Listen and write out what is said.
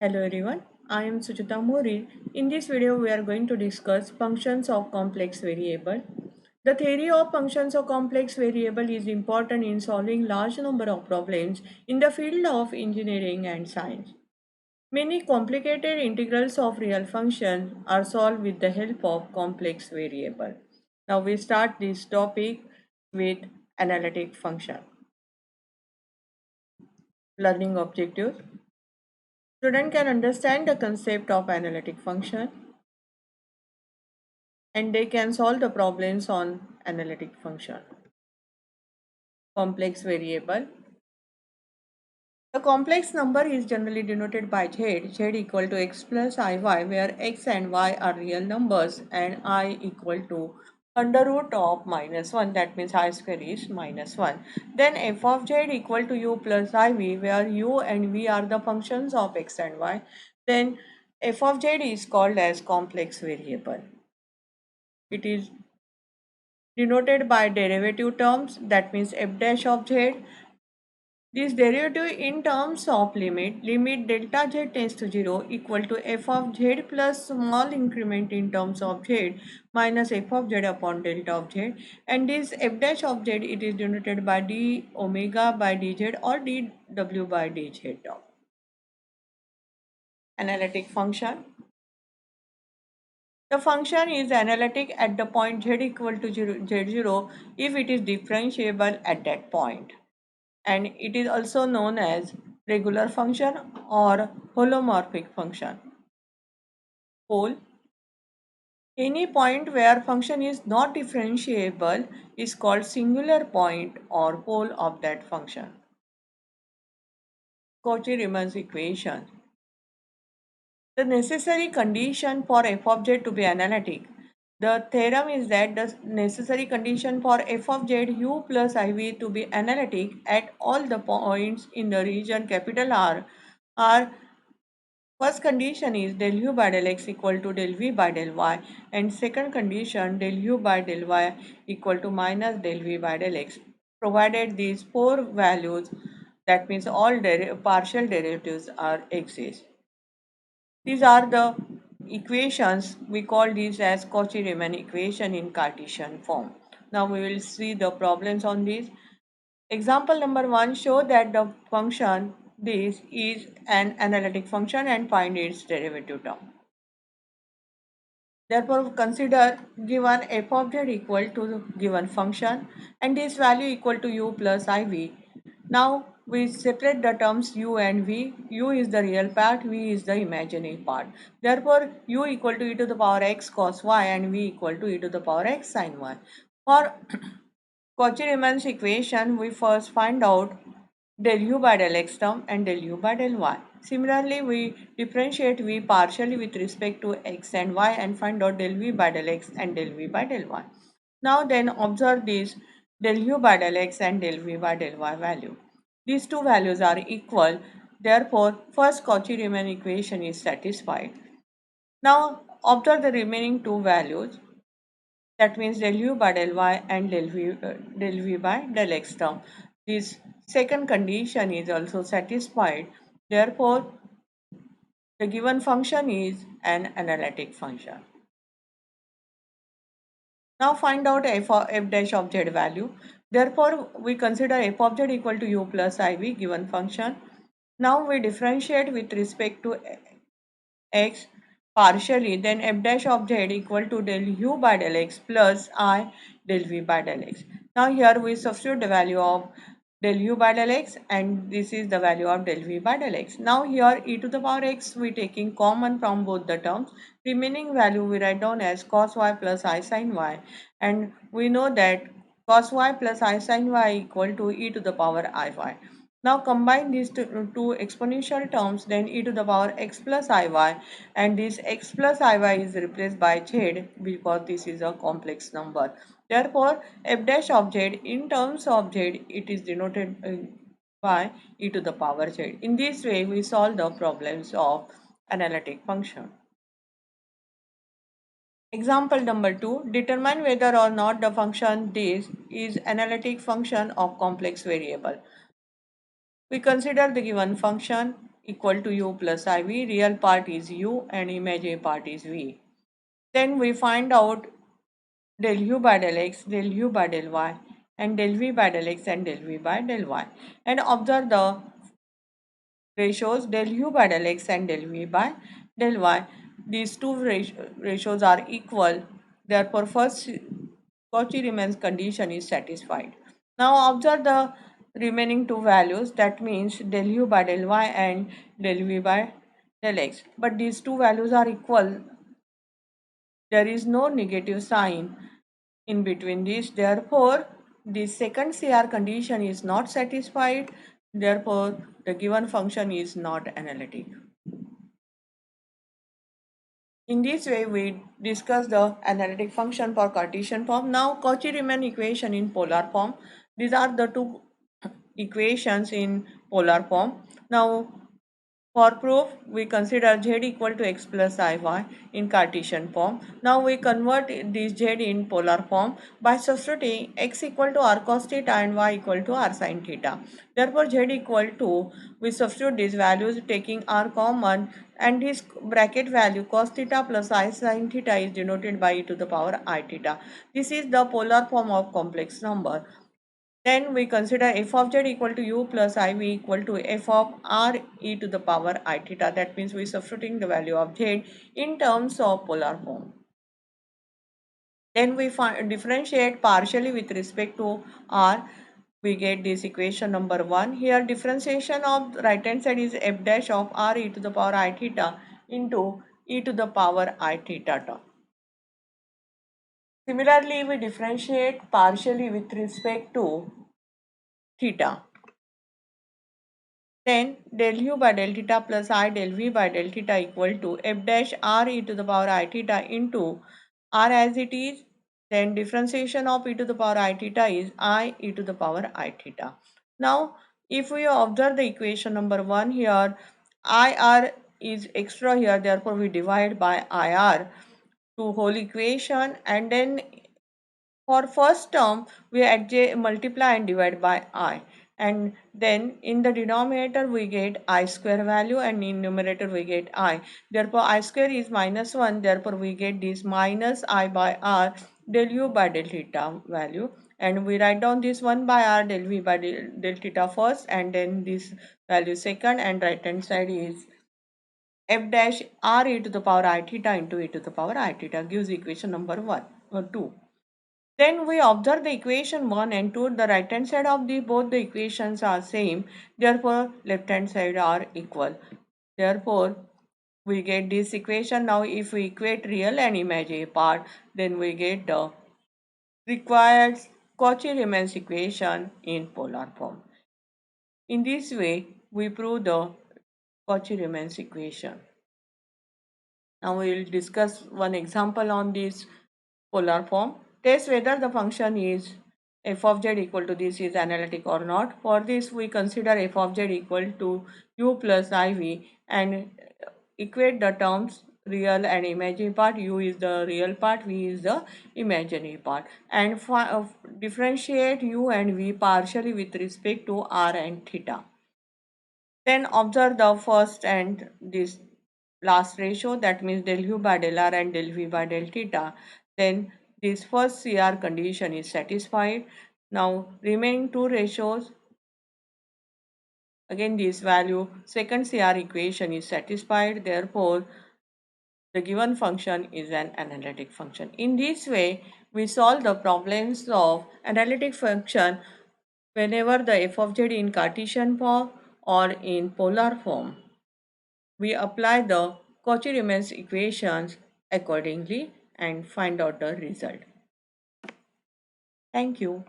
Hello everyone, I am Suchita Mori. In this video, we are going to discuss functions of complex variable. The theory of functions of complex variable is important in solving large number of problems in the field of engineering and science. Many complicated integrals of real functions are solved with the help of complex variable. Now we start this topic with analytic function. Learning objectives. Student can understand the concept of analytic function and they can solve the problems on analytic function. Complex variable. The complex number is generally denoted by z equal to x plus iy, where x and y are real numbers and I equal to under root of minus 1, that means I square is minus 1. Then f of z equal to u plus iv, where u and v are the functions of x and y. Then f of z is called as complex variable. It is denoted by derivative terms, that means f dash of z. This derivative in terms of limit delta z tends to 0 equal to f of z plus small increment in terms of z minus f of z upon delta of z, and this f dash of z, it is denoted by d omega by dz or dw by dz term. Analytic function. The function is analytic at the point z equal to z0 if it is differentiable at that point, and it is also known as regular function or holomorphic function. Pole. Any point where function is not differentiable is called singular point or pole of that function. Cauchy-Riemann equation. The necessary condition for f of z to be analytic. The theorem is that the necessary condition for f of z u plus iv to be analytic at all the points in the region capital R are: first condition is del u by del x equal to del v by del y, and second condition del u by del y equal to minus del v by del x, provided these four values, that means all partial derivatives are exist. These are the equations. We call these as Cauchy-Riemann equation in Cartesian form. Now we will see the problems on these. Example number 1, show that the function this is an analytic function and find its derivative term. Therefore, consider given f of z equal to the given function and this value equal to u plus iv. Now we separate the terms u and v. U is the real part, v is the imaginary part. Therefore, u equal to e to the power x cos y and v equal to e to the power x sin y. For Cauchy-Riemann's equation, we first find out del u by del x term and del u by del y. Similarly, we differentiate v partially with respect to x and y and find out del v by del x and del v by del y. Now then observe these del u by del x and del v by del y value. These two values are equal. Therefore, first Cauchy-Riemann equation is satisfied. Now observe the remaining two values, that means del u by del y and del v by del x term. This second condition is also satisfied. Therefore, the given function is an analytic function. Now find out f dash of z value. Therefore, we consider f of z equal to u plus iv given function. Now we differentiate with respect to x partially, then f dash of z equal to del u by del x plus I del v by del x. Now here we substitute the value of del u by del x and this is the value of del v by del x. Now here e to the power x we taking common from both the terms. Remaining value we write down as cos y plus I sin y, and we know that cos y plus I sin y equal to e to the power iy. Now combine these two exponential terms, then e to the power x plus iy, and this x plus iy is replaced by z because this is a complex number. Therefore, f dash of z in terms of z, it is denoted by e to the power z. In this way, we solve the problems of analytic function. Example number 2, determine whether or not the function this is analytic function of complex variable. We consider the given function equal to u plus iv, real part is u and imaginary part is v. Then we find out del u by del x, del u by del y, and del v by del x and del v by del y. And observe the ratios del u by del x and del v by del y. These two ratios are equal. Therefore, first Cauchy-Riemann condition is satisfied. Now observe the remaining two values, that means del u by del y and del v by del x. But these two values are equal. There is no negative sign in between these. Therefore, the second CR condition is not satisfied. Therefore, the given function is not analytic. In this way, we discuss the analytic function for Cartesian form. Now, Cauchy-Riemann equation in polar form. These are the two equations in polar form. Now, for proof, we consider z equal to x plus iy in Cartesian form. Now we convert this z in polar form by substituting x equal to r cos theta and y equal to r sin theta. Therefore, z equal to, we substitute these values taking r common, and this bracket value cos theta plus I sin theta is denoted by e to the power I theta. This is the polar form of complex number. Then we consider f of z equal to u plus iv equal to f of r e to the power I theta. That means we substituting the value of z in terms of polar form. Then we differentiate partially with respect to r. We get this equation number 1. Here differentiation of right hand side is f dash of r e to the power I theta into e to the power I theta term. Similarly, we differentiate partially with respect to theta. Then del u by del theta plus I del v by del theta equal to f dash r e to the power I theta into r as it is. Then differentiation of e to the power I theta is I e to the power I theta. Now, if we observe the equation number 1 here, IR is extra here, therefore we divide by IR to whole equation, and then for first term, we multiply and divide by I. And then in the denominator, we get I square value, and in numerator, we get I. Therefore, I square is minus 1. Therefore, we get this minus I by R del U by del theta value. And we write down this 1 by R del V by del theta first, and then this value second, and right hand side is f dash R e to the power I theta into e to the power I theta gives equation number 1 or 2. Then we observe the equation 1 and 2. The right hand side of both the equations are same. Therefore, left hand side are equal. Therefore, we get this equation. Now, if we equate real and imaginary part, then we get the required Cauchy-Riemann equation in polar form. In this way, we prove the Cauchy-Riemann equation. Now, we will discuss one example on this polar form. Test whether the function is f of z equal to this is analytic or not. For this, we consider f of z equal to u plus iv and equate the terms real and imaginary part. U is the real part, v is the imaginary part, and differentiate u and v partially with respect to r and theta. Then observe the first and this last ratio, that means del u by del r and del v by del theta. Then this first CR condition is satisfied. Now remaining two ratios, again this value, second CR equation is satisfied. Therefore, the given function is an analytic function. In this way, we solve the problems of analytic function whenever the f of z in Cartesian form or in polar form. We apply the Cauchy-Riemann equations accordingly and find out the result. Thank you.